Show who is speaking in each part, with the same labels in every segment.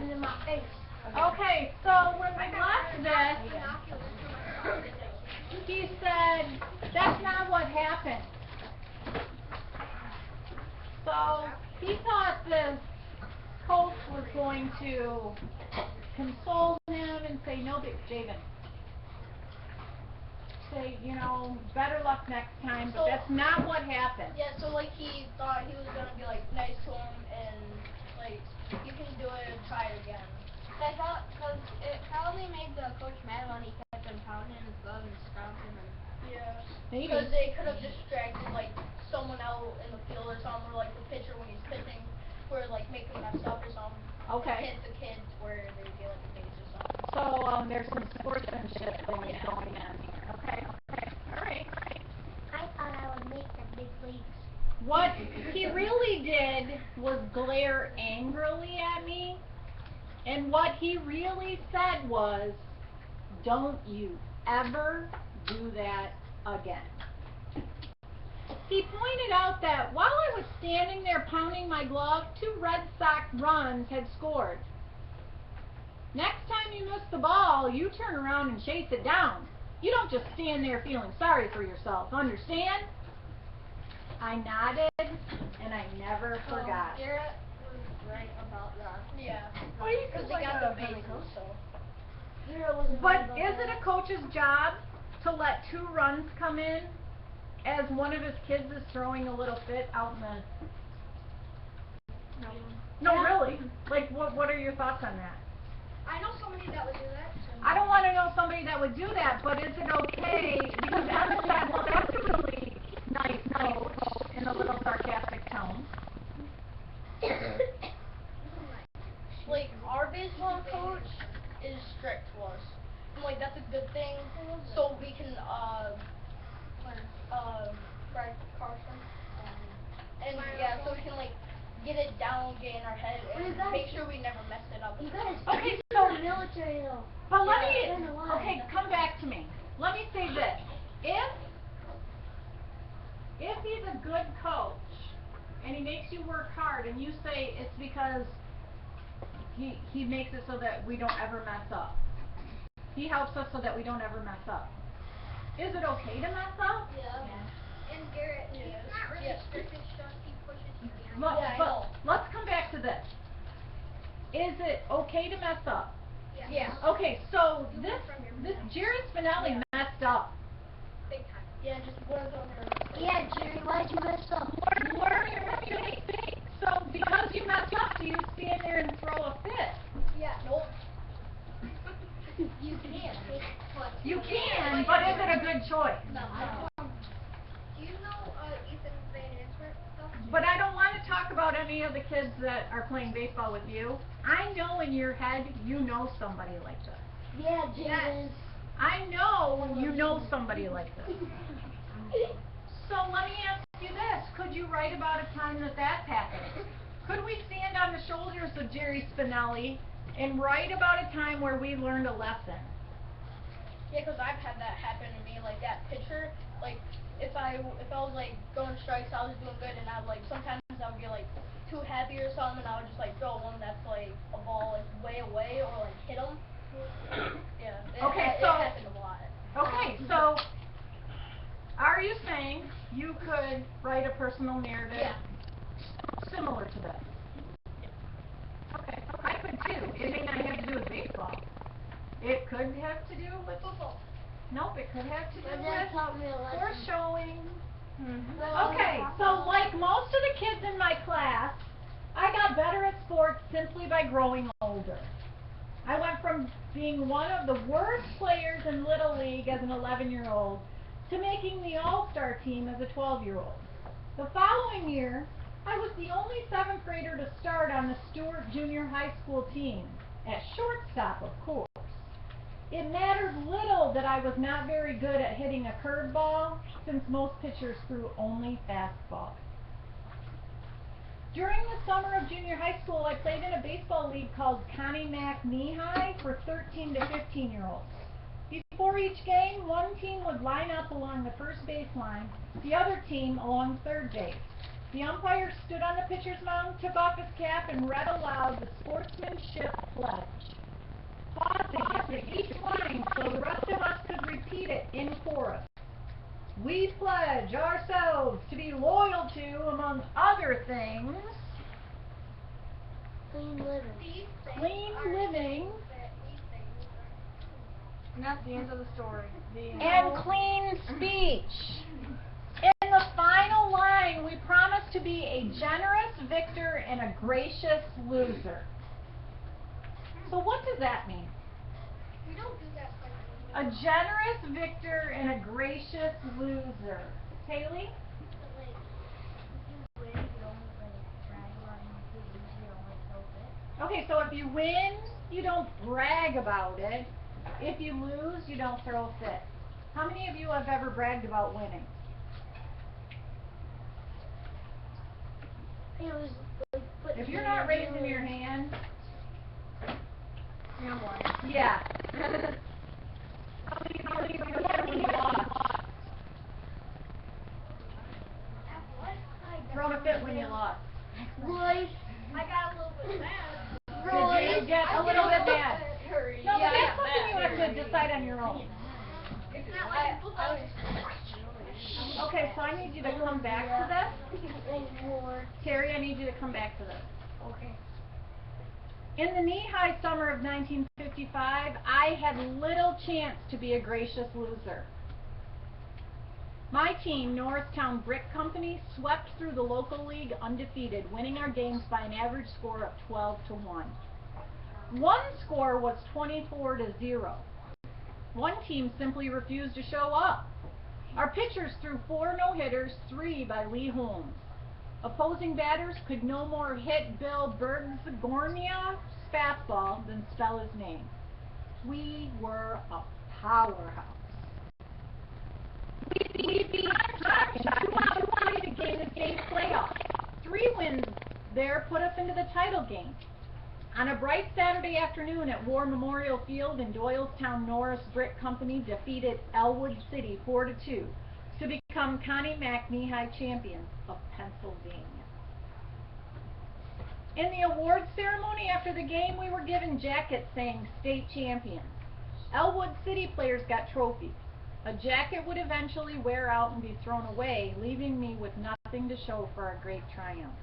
Speaker 1: one in my face.
Speaker 2: Okay, so when we left this, he said, that's not what happened. So he thought the coach was going to console him and say, no big, Javen. Say, you know, better luck next time, but that's not what happened.
Speaker 3: Yeah, so like he thought he was gonna be like nice to him and like you can do it and try it again.
Speaker 1: I thought, because it probably made the coach mad when he kept on pounding his glove and stomping him.
Speaker 3: Yeah.
Speaker 2: Maybe.
Speaker 3: Because they could have distracted like someone out in the field or something, or like the pitcher when he's pitching, where like make him mess up or something.
Speaker 2: Okay.
Speaker 3: Hit the kids where they get like a face or something.
Speaker 2: So there's some sportsmanship going on here. Okay. All right.
Speaker 1: I thought I would make the big leagues.
Speaker 2: What he really did was glare angrily at me, and what he really said was, don't you ever do that again. He pointed out that while I was standing there pounding my glove, 2 Red Sox runs had scored. Next time you miss the ball, you turn around and chase it down. You don't just stand there feeling sorry for yourself. Understand? I nodded, and I never forgot.
Speaker 1: Garrett was right about that.
Speaker 3: Yeah.
Speaker 2: Well, you
Speaker 3: Because
Speaker 2: could
Speaker 3: they got the bases, so.
Speaker 1: Garrett wasn't
Speaker 2: But
Speaker 1: right about
Speaker 2: is it
Speaker 1: that.
Speaker 2: a coach's job to let 2 runs come in as one of his kids is throwing a little fit out in the... No,
Speaker 1: Yeah.
Speaker 2: really? Like, what are your thoughts on that?
Speaker 3: I know somebody that would do that. So.
Speaker 2: I don't want to know somebody that would do that, but is it okay? Because Emma said, well, that's a really nice coach, in a little sarcastic tone.
Speaker 3: Like, our baseball coach is strict to us. And, like, that's a good thing. So we can, Brad Carson. And, yeah, so we can, like, get it down, get in our head, and make sure we never mess it up.
Speaker 1: You guys,
Speaker 2: Okay,
Speaker 1: he's
Speaker 2: so-
Speaker 1: in the military though.
Speaker 2: But let
Speaker 1: Yeah,
Speaker 2: me,
Speaker 1: in the line.
Speaker 2: okay, come back to me. Let me say this. If he's a good coach, and he makes you work hard, and you say it's because he makes it so that we don't ever mess up. He helps us so that we don't ever mess up. Is it okay to mess up?
Speaker 3: Yeah.
Speaker 1: And Garrett,
Speaker 3: he's not really strict,
Speaker 1: it's just he pushes you behind.
Speaker 3: Yeah, I know.
Speaker 2: Let's come back to this. Is it okay to mess up?
Speaker 3: Yeah.
Speaker 2: Okay, so this Jerry Spinelli messed up.
Speaker 3: Big time. Yeah, just learn from your mistakes.
Speaker 1: Yeah, Jerry, why'd you mess up?
Speaker 2: Learn your mistakes. So because you messed up, do you stand there and throw a fit?
Speaker 3: Yeah. Nope.
Speaker 1: You can.
Speaker 2: You can, but is it a good choice?
Speaker 3: No.
Speaker 1: Do you know Ethan Van Answer?
Speaker 2: But I don't want to talk about any of the kids that are playing baseball with you. I know in your head you know somebody like this.
Speaker 1: Yeah, Jaden.
Speaker 2: I know you know somebody like this. So let me ask you this. Could you write about a time that happened? Could we stand on the shoulders of Jerry Spinelli and write about a time where we learned a lesson?
Speaker 3: Yeah, because I've had that happen to me, like that pitcher, like if I was like going strikes, I was doing good, and I'd like sometimes I would get like too happy or something, and I would just like throw one that's like a ball like way away or like hit him. Yeah.
Speaker 2: Okay,
Speaker 3: it happened a lot.
Speaker 2: Okay, so are you saying you could write a personal narrative similar to this? Okay, I could too. It may not have to do with baseball. It could have to do with
Speaker 3: Football.
Speaker 2: Nope, it could have to do
Speaker 1: My dad
Speaker 2: with
Speaker 1: taught me a lesson.
Speaker 2: horse showing.
Speaker 1: Mm-hmm.
Speaker 2: Okay, so like most of the kids in my class, I got better at sports simply by growing older. I went from being one of the worst players in Little League as an 11-year-old to making the All-Star team as a 12-year-old. The following year, I was the only 7th grader to start on the Stewart Junior High School team, at shortstop, of course. It mattered little that I was not very good at hitting a curveball, since most pitchers threw only fastballs. During the summer of junior high school, I played in a baseball league called Connie Mack Knee High for 13 to 15-year-olds. Before each game, one team would line up along the first baseline, the other team along third base. The umpire stood on the pitcher's mound, took off his cap, and read aloud the sportsmanship we pledge ourselves to be loyal to, among other things,
Speaker 1: Clean living.
Speaker 2: clean living
Speaker 1: And that's the end of the story.
Speaker 2: and clean speech. In the final line, we promise to be a generous victor and a gracious loser. So what does that mean?
Speaker 3: We don't do that like
Speaker 2: A generous victor and a gracious loser. Haley? Okay, so if you win, you don't brag about it. If you lose, you don't throw a fit. How many of you have ever bragged about winning?
Speaker 1: It was
Speaker 2: If you're not raising your hand,
Speaker 1: I'm lying.
Speaker 2: yeah. How many of you have when you lost? Thrown a fit when you lost.
Speaker 1: What?
Speaker 3: I got a little bit mad.
Speaker 2: Did you get a little bit mad?
Speaker 3: Hurry.
Speaker 2: No, but that's something you have to decide on your own. Okay, so I need you to come back to this. Terry, I need you to come back to this.
Speaker 1: Okay.
Speaker 2: In the knee-high summer of 1955, I had little chance to be a gracious loser. My team, Norristown Brick Company, swept through the local league undefeated, winning our games by an average score of 12-1. One score was 24-0. One team simply refused to show up. Our pitchers threw 4 no-hitters, 3 by Lee Holmes. Opposing batters could no more hit Bill Bergzgornia's fastball than spell his name. We were a powerhouse. We beat Hotshot 2-3 to gain the state playoff. 3 wins there put us into the title game. On a bright Saturday afternoon at War Memorial Field in Doylestown, Norris Brick Company defeated Elwood City 4-2 to become Connie Mack Knee-High champions of Pennsylvania. In the awards ceremony after the game, we were given jackets saying state champions. Elwood City players got trophies. A jacket would eventually wear out and be thrown away, leaving me with nothing to show for our great triumph.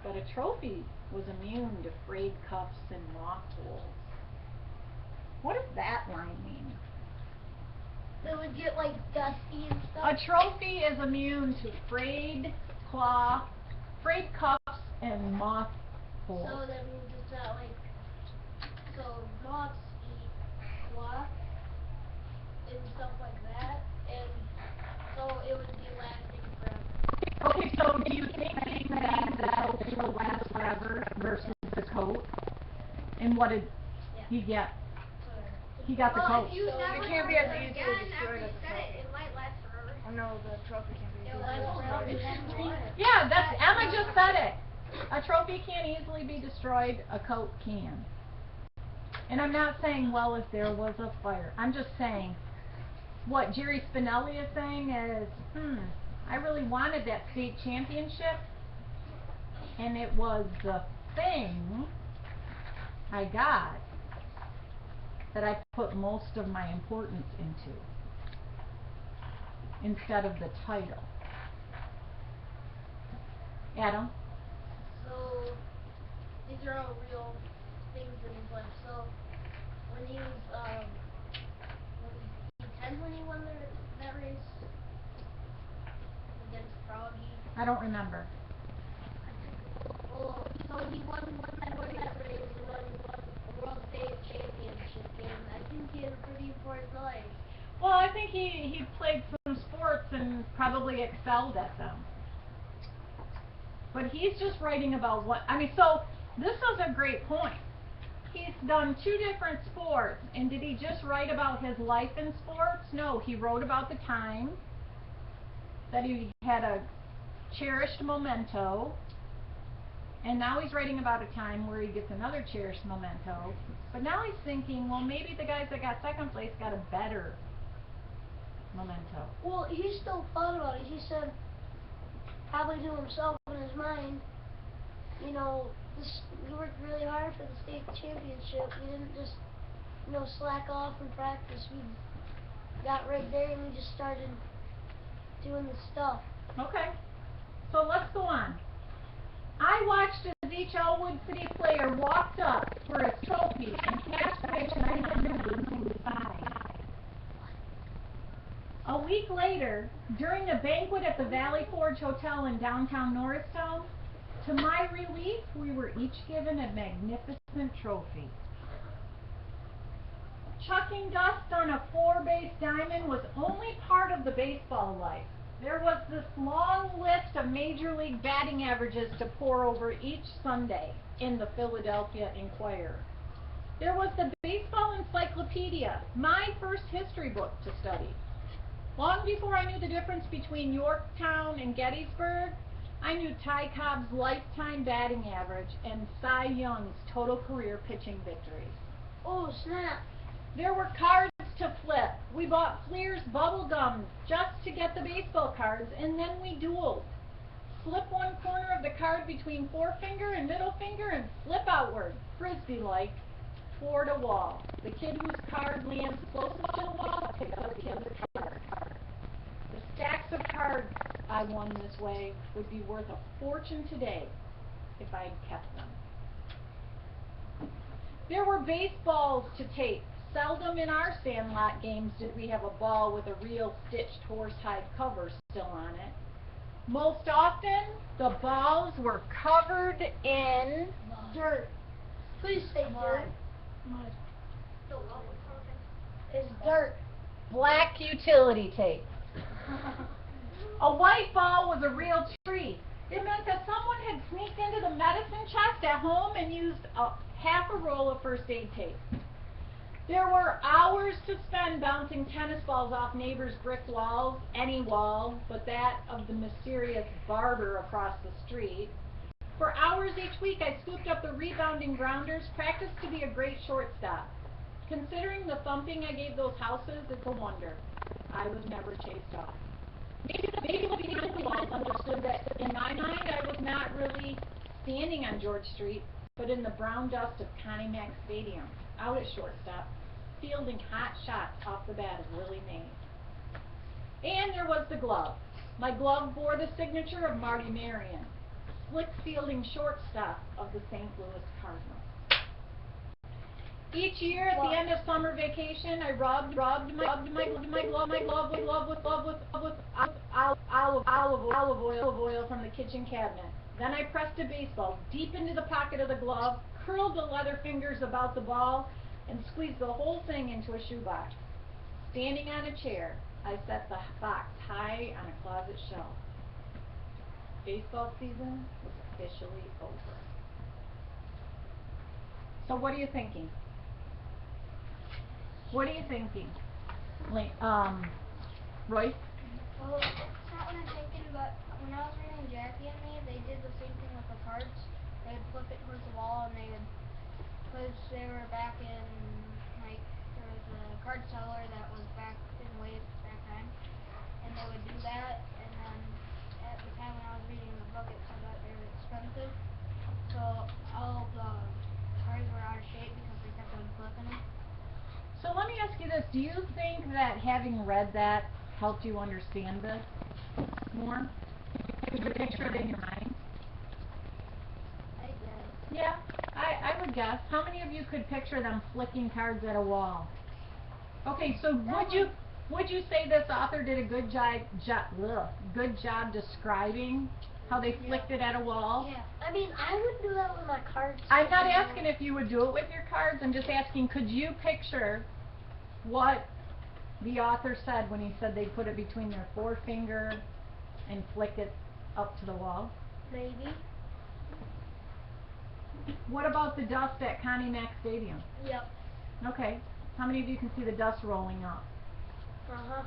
Speaker 2: But a trophy was immune to frayed cuffs and mothballs. What does that line mean?
Speaker 1: It would get like dusty and stuff.
Speaker 2: A trophy is immune to frayed cuffs and mothballs.
Speaker 1: So that means it's not like, so moths eat cloth and stuff like that, and so it would be lasting forever.
Speaker 2: Okay, so do you think that the trophy will last forever versus the coat? And what did he get? He got the coat.
Speaker 1: If you never
Speaker 4: it can't be as
Speaker 1: again
Speaker 4: easily destroyed
Speaker 1: after
Speaker 4: as
Speaker 1: you
Speaker 4: the
Speaker 1: set
Speaker 4: trophy.
Speaker 1: it might last forever.
Speaker 4: Oh no, the trophy can't be
Speaker 1: It'll
Speaker 4: easily
Speaker 1: last
Speaker 4: destroyed.
Speaker 1: forever.
Speaker 2: Yeah, that's Emma just said it. A trophy can't easily be destroyed, a coat can. And I'm not saying, well, if there was a fire. I'm just saying, what Jerry Spinelli is saying is, I really wanted that state championship, and it was the thing I got that I put most of my importance into, instead of the title. Adam?
Speaker 1: So these are all real things in his life. So when he was 10 when he won that race against Froggy.
Speaker 2: I don't remember.
Speaker 1: Well, so he won that race and won a World State Championship game. I think he had a pretty important life.
Speaker 2: Well, I think he played some sports and probably excelled at them. But he's just writing about what, so this is a great point. He's done 2 different sports, and did he just write about his life in sports? No, he wrote about the time that he had a cherished memento, and now he's writing about a time where he gets another cherished memento. But now he's thinking, well, maybe the guys that got second place got a better memento.
Speaker 1: Well, he still thought about it. He said, probably to himself in his mind, we worked really hard for the state championship. We didn't just, slack off in practice. We got right there and we just started doing the stuff.
Speaker 2: Okay. So let's go on. I watched as each Elwood City player walked up for his trophy and cashed fish I had never side. A week later, during a banquet at the Valley Forge Hotel in downtown Norristown, to my relief, we were each given a magnificent trophy. Chucking dust on a 4-base diamond was only part of the baseball life. There was this long list of Major League batting averages to pore over each Sunday in the Philadelphia Inquirer. There was the Baseball Encyclopedia, my first history book to study. Long before I knew the difference between Yorktown and Gettysburg, I knew Ty Cobb's lifetime batting average and Cy Young's total career pitching victories.
Speaker 1: Oh, snap.
Speaker 2: There were cards to flip. We bought Fleer's bubble gum just to get the baseball cards, and then we dueled. Flip one corner of the card between forefinger and middle finger and flip outward, frisbee-like, toward a wall. The kid whose card lands closest to the wall picks up the other card. The stacks of cards I won this way would be worth a fortune today if I'd kept them. There were baseballs to tape. Seldom in our Sandlot games did we have a ball with a real stitched horsehide cover still on it. Most often, the balls were covered in
Speaker 1: Dirt. Please say dirt.
Speaker 2: mud.
Speaker 1: It's dirt.
Speaker 2: Black utility tape. A white ball was a real treat. It meant that someone had sneaked into the medicine chest at home and used half a roll of first aid tape. There were hours to spend bouncing tennis balls off neighbors' brick walls, any wall but that of the mysterious barber across the street. For hours each week, I scooped up the rebounding grounders, practiced to be a great shortstop. Considering the thumping I gave those houses, it's a wonder I was never chased off. Maybe the behind the lines understood that in my mind I was not really standing on George Street, but in the brown dust of Connie Mack Stadium, out at shortstop, fielding hot shots off the bat of Willie Mays. And there was the glove. My glove bore the signature of Marty Marion, slick fielding shortstop of the St. Louis Cardinals. Each year at the end of summer vacation, I rubbed my glove with olive oil from the kitchen cabinet. Then I pressed a baseball deep into the pocket of the glove, curled the leather fingers about the ball, and squeezed the whole thing into a shoebox. Standing on a chair, I set the box high on a closet shelf. Baseball season was officially over. So what are you thinking? What are you thinking? Royce?
Speaker 1: Well, it's not what I'm thinking, but when I was reading Jackie and Me, they did the same thing with the cards. They would flip it towards the wall, and they would, because they were back in, like, there was a card seller that was back in way back then, and they would do that, and then at the time when I was reading the book, it said that they were expensive, so all the cards were out of shape because they kept on flipping them.
Speaker 2: So let me ask you this. Do you think that having read that helped you understand this more? Could you picture it in your mind?
Speaker 1: I did.
Speaker 2: Yeah, I would guess. How many of you could picture them flicking cards at a wall? Okay, so would you say this author did a good job describing how they flicked it at a wall?
Speaker 1: Yeah. I mean, I would do that with my cards.
Speaker 2: I'm not asking if you would do it with your cards. I'm just asking, could you picture what the author said when he said they put it between their forefinger and flick it up to the wall?
Speaker 1: Maybe.
Speaker 2: What about the dust at Connie Mack Stadium?
Speaker 1: Yep.
Speaker 2: Okay. How many of you can see the dust rolling up?
Speaker 1: Uh-huh.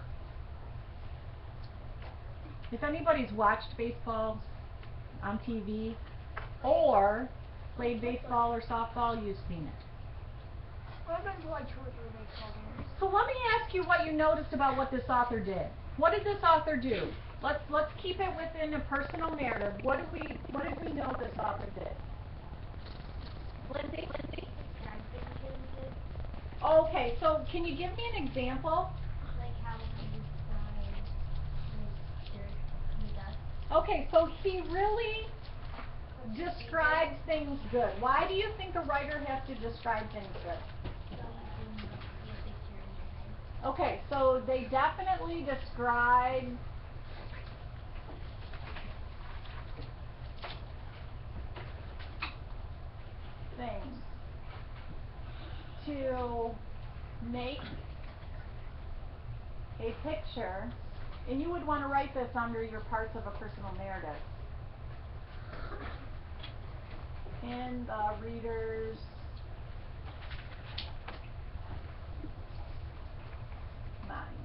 Speaker 2: If anybody's watched baseball on TV or played baseball or softball, you've seen it.
Speaker 1: I've been to like 2 or 3 baseball games.
Speaker 2: So let me ask you what you noticed about what this author did. What did this author do? Let's keep it within a personal narrative. What did we know this author did? Lindsay? Okay, so can you give me an example?
Speaker 1: Like how he described his
Speaker 2: Okay, so he really describes things good. Why do you think a writer has to describe things good?
Speaker 1: So you can be a picture in your head.
Speaker 2: Okay, so they definitely describe things to make a picture, and you would want to write this under your parts of a personal narrative. In the reader's mind.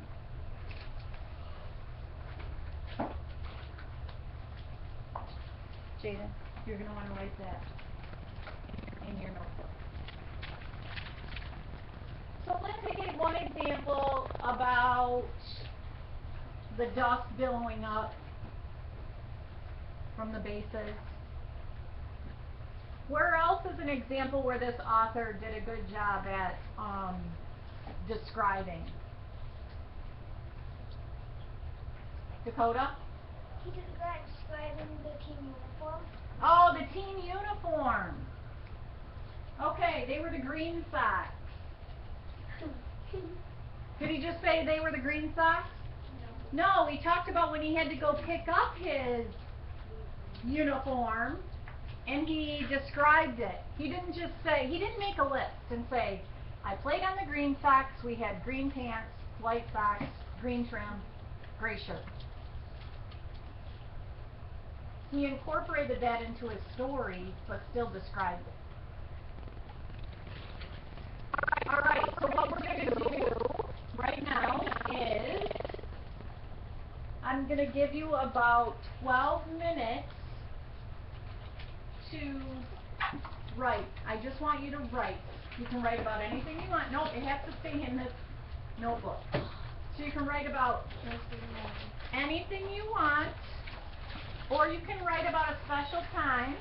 Speaker 2: Jaden, you're going to want to write that in your notebook. So let's take one example about the dust billowing up from the bases. Where else is an example where this author did a good job at describing? Dakota?
Speaker 1: He did that describing the team uniform.
Speaker 2: Oh, the team uniform. Okay, they were the Green Sox. Did he just say they were the Green Sox? No, he talked about when he had to go pick up his uniform, and he described it. He didn't just say, he didn't make a list and say, I played on the Green Sox, we had green pants, white socks, green trim, gray shirt. He incorporated that into his story, but still described it. Alright, so what we're going to do right now is, I'm going to give you about 12 minutes to write. I just want you to write. You can write about anything you want. Nope, it has to stay in this notebook. So you can write about anything you want, or you can write about a special time.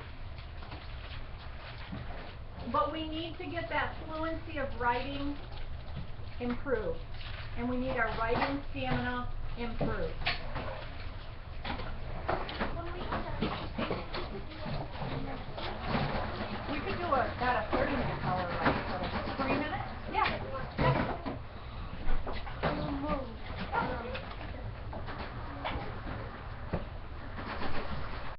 Speaker 2: But we need to get that fluency of writing improved. And we need our writing stamina improved.